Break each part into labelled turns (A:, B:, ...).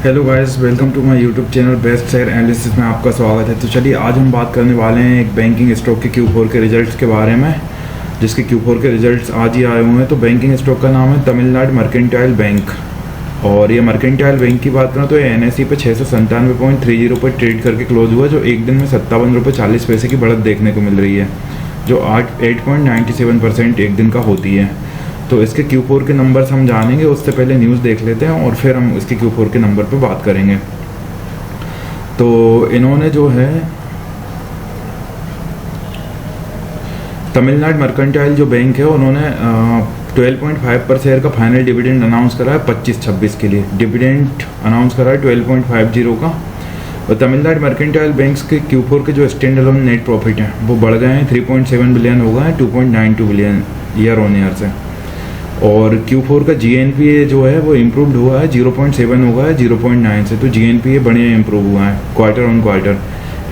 A: Hello guys, welcome to my YouTube channel best share analysis में आपका स्वागत है। तो चलिए आज हम बात करने वाले हैं एक बैंकिंग स्टॉक के Q4 के रिजल्ट्स के बारे में, जिसके Q4 के रिजल्ट्स आज ही आए हुए हैं। तो बैंकिंग स्टॉक का नाम है तमिलनाडु मर्केंटाइल बैंक, और ये मर्केंटाइल बैंक की बात करें तो ये NSE पे 697.30 पर ट्रेड करके क्लोज हुआ, जो एक दिन में 57 रुपये 40 पैसे की बढ़त देखने को मिल रही है, जो 8.97% एक दिन का होती है। तो इसके Q4 के नंबर्स हम जानेंगे, उससे पहले न्यूज़ देख लेते हैं और फिर हम इसके Q4 के नंबर पे बात करेंगे। तो इन्होंने जो है तमिलनाडु मर्केंटाइल जो बैंक है, उन्होंने 12.5 पर शेयर का फाइनल डिविडेंड अनाउंस करा है 25-26 के लिए। डिविडेंड अनाउंस करा है 12.50 का। और तमिलनाडु मर्केंटाइल बैंक्स के Q4 के जो स्टैंड अलोन नेट प्रॉफिट हैं वो बढ़ गए हैं, 3.7 बिलियन हो गए हैं 2.92 बिलियन ईयर ऑन ईयर से। और Q4 का GNPA जो है वो इम्प्रूव्ड हुआ है, 0.7 होगा है 0.9 से। तो GNPA बढ़िया इम्प्रूव हुआ है क्वार्टर ऑन क्वार्टर।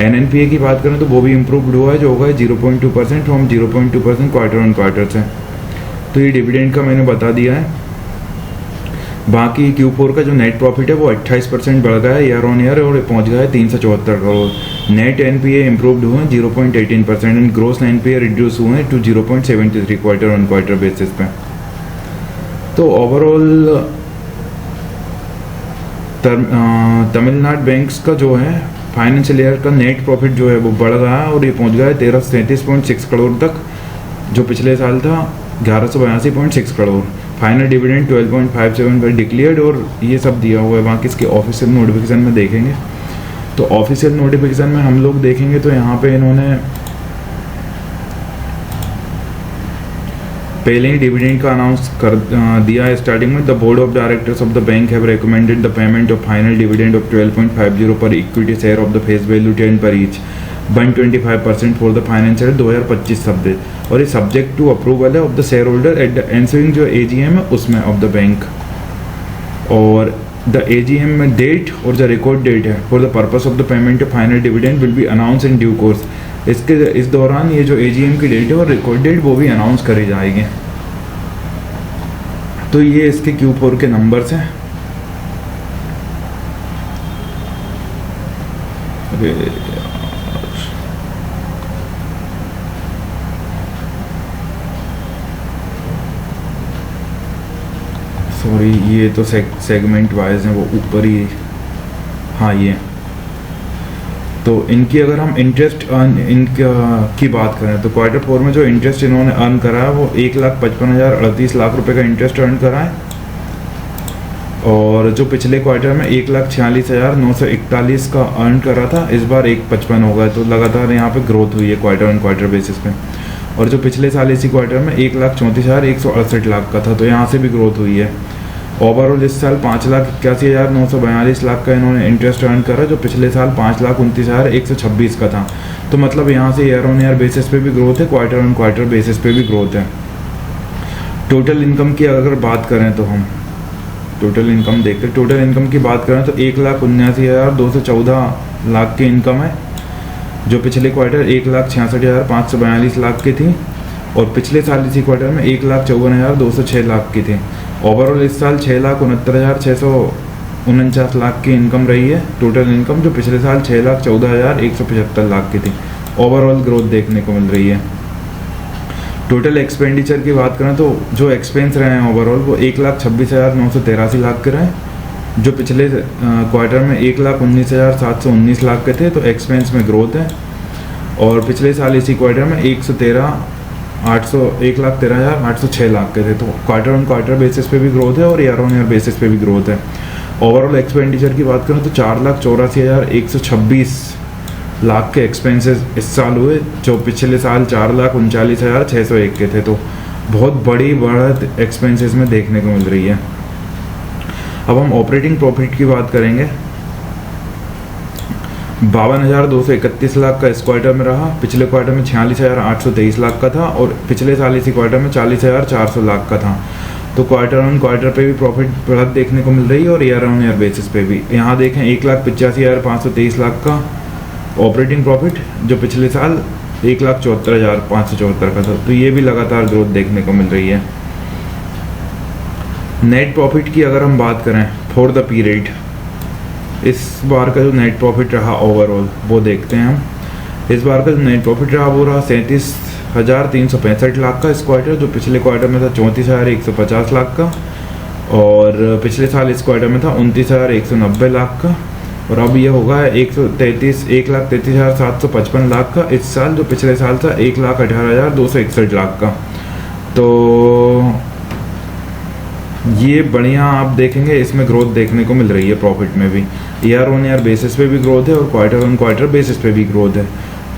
A: NNPA की बात करें तो वो भी इम्प्रूव्ड हुआ है, जो होगा 0.2% फ्रॉम 0.2% क्वार्टर ऑन क्वार्टर से। तो ये डिविडेंड का मैंने बता दिया है। बाकी Q4 का जो नेट प्रॉफिट है वो 28% बढ़ गया है ईयर ऑन ईयर, और पहुंच गया है 374 करोड़। नेट NPA इम्प्रूव्ड हुए हैं 0.18% एंड ग्रोस NPA रिड्यूस हुए हैं to 0.73 quarter on quarter basis पे। तो ओवरऑल तमिलनाडु बैंक्स का जो है फाइनेंशियल ईयर का नेट प्रॉफिट जो है वो बढ़ रहा है, और ये पहुंच गया है 1337.6 करोड़ तक, जो पिछले साल था 1182.6 करोड़। फाइनल डिविडेंड 12.57 पर डिक्लेयर्ड, और ये सब दिया हुआ है। बाकी इसके ऑफिशियल नोटिफिकेशन में देखेंगे तो ऑफिशियल नोटिफिकेशन में हम लोग देखेंगे तो यहाँ पे इन्होंने पहले ही डिविडेंड का अनाउंस कर दिया है स्टार्टिंग में। The board of directors of the bank have recommended the payment of final dividend of 12.50 पर equity share of the face value 10 पर each 125% for the financial 2025 subject, और ये सब्जेक्ट टू अप्रूवल है of the share holder at the answering जो AGM है उसमें of the bank. और the AGM में डेट और जो रिकॉर्ड डेट है for the purpose of the payment of final dividend will be announce in due course. इस दौरान ये जो AGM की डेट है और रिकॉर्ड डेट वो भी अनाउंस करी जाएगी। तो ये इसके Q4 के नंबर्स हैं। सॉरी, ये तो सेगमेंट वाइज हैं, वो ऊपर ही। हाँ, ये तो इनकी अगर हम इंटरेस्ट की बात करें तो क्वार्टर 4 में जो इंटरेस्ट इन्होंने अर्न करा है वो 1,55,038 लाख रुपए का इंटरेस्ट अर्न करा है, और जो पिछले क्वार्टर में 1,46,941 का अर्न करा था, इस बार 1,55 हो गया। तो लगातार यहाँ पे ग्रोथ हुई है क्वार्टर ऑन क्वार्टर बेसिस पे। और जो पिछले साल इसी क्वार्टर में 1,34,168 लाख का था, तो यहाँ से भी ग्रोथ हुई है। ओवरऑल इस साल 5,81,942 लाख का इन्होंने इंटरेस्ट अर्न करा, जो पिछले साल 5,29,126 का था। तो मतलब यहाँ से ईयर ऑन ईयर बेसिस पे भी ग्रोथ है, क्वार्टर ऑन क्वार्टर बेसिस पे भी ग्रोथ है। टोटल इनकम की अगर बात करें तो हम टोटल इनकम देखते हैं। टोटल इनकम की बात करें तो 1,79,214 लाख की इनकम है, जो पिछले क्वार्टर 1,66,542 लाख की थी, और पिछले साल इसी क्वार्टर में 1,54,206 लाख की थी। ओवरऑल इस साल 6,69,649 लाख की इनकम रही है टोटल इनकम, जो पिछले साल 6,14,175 लाख की थी। ओवरऑल ग्रोथ देखने को मिल रही है। टोटल एक्सपेंडिचर की बात करें तो जो एक्सपेंस रहे हैं ओवरऑल वो 1,26,983 लाख के रहे, जो पिछले क्वार्टर में 1,19,719 लाख के थे। तो एक्सपेंस में ग्रोथ है, और पिछले साल इसी क्वार्टर में 1,13,806 लाख के थे। तो क्वार्टर ऑन क्वार्टर बेसिस पे भी ग्रोथ है, और ईयर ऑन ईयर बेसिस पे भी ग्रोथ है। ओवरऑल एक्सपेंडिचर की बात करें तो 4,84,126 लाख के एक्सपेंसेस इस साल हुए, जो पिछले साल 4,39,601 के थे। तो बहुत बड़ी बढ़त एक्सपेंसेस में देखने को मिल रही है। अब हम ऑपरेटिंग प्रॉफिट की बात करेंगे। 52,231 लाख का इस क्वार्टर में रहा, पिछले क्वार्टर में 46,823 लाख का था, और पिछले साल इसी क्वार्टर में 40,400 लाख का था। तो क्वार्टर ऑन क्वार्टर पे भी प्रॉफिट बढ़त देखने को मिल रही है, और ईयर ऑन ईयर बेसिस पे भी। यहाँ देखें 1,85,523 लाख का ऑपरेटिंग प्रॉफिट, जो पिछले साल 1,74,574 का था। तो ये भी लगातार ग्रोथ देखने को मिल रही है। नेट प्रॉफिट की अगर हम बात करें फॉर द पीरियड, इस बार का जो नेट प्रॉफिट रहा ओवरऑल वो देखते हैं हम। इस बार का जो नेट प्रॉफिट रहा वो रहा 37,365 लाख का इस क्वार्टर, जो पिछले क्वार्टर में था 34,150 लाख का, और पिछले साल इस क्वार्टर में था 29,190 लाख का, और अब ये होगा 1,33,755 लाख का इस साल, जो पिछले साल था 1,18,261 लाख का। तो ये बढ़िया आप देखेंगे, इसमें ग्रोथ देखने को मिल रही है प्रॉफिट में भी, ईयर ऑन ईयर बेसिस पे भी ग्रोथ है और क्वार्टर ऑन क्वार्टर बेसिस पे भी ग्रोथ है।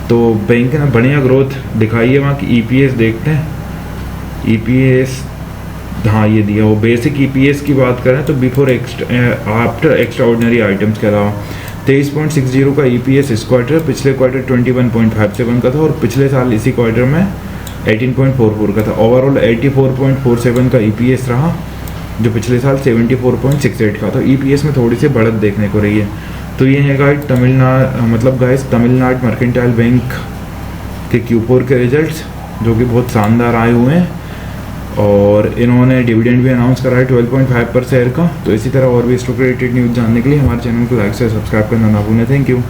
A: तो बैंक ने बढ़िया ग्रोथ दिखाई है। वहाँ की ईपीएस देखते हैं, ईपीएस हाँ ये दिया, वो बेसिक ईपीएस की बात करें तो before after extra ordinary items के अलावा 23.60 का ईपीएस इस क्वार्टर, पिछले क्वार्टर 21.57 का था, और पिछले साल इसी क्वार्टर में 18.44 का था। ओवरऑल 84.47 का ईपीएस रहा, जो पिछले साल 74.68 का। तो ईपीएस में थोड़ी सी बढ़त देखने को रही है। तो ये है गाइस तमिलनाडु मर्केंटाइल बैंक के Q4 के रिजल्ट्स, जो कि बहुत शानदार आए हुए हैं, और इन्होंने डिविडेंड भी अनाउंस करा है 12.5 पर शेयर का। तो इसी तरह और भी स्टॉक रिलेटेड न्यूज़ जानने के लिए हमारे चैनल को लाइक से सब्सक्राइब करना ना भूलें। Thank you.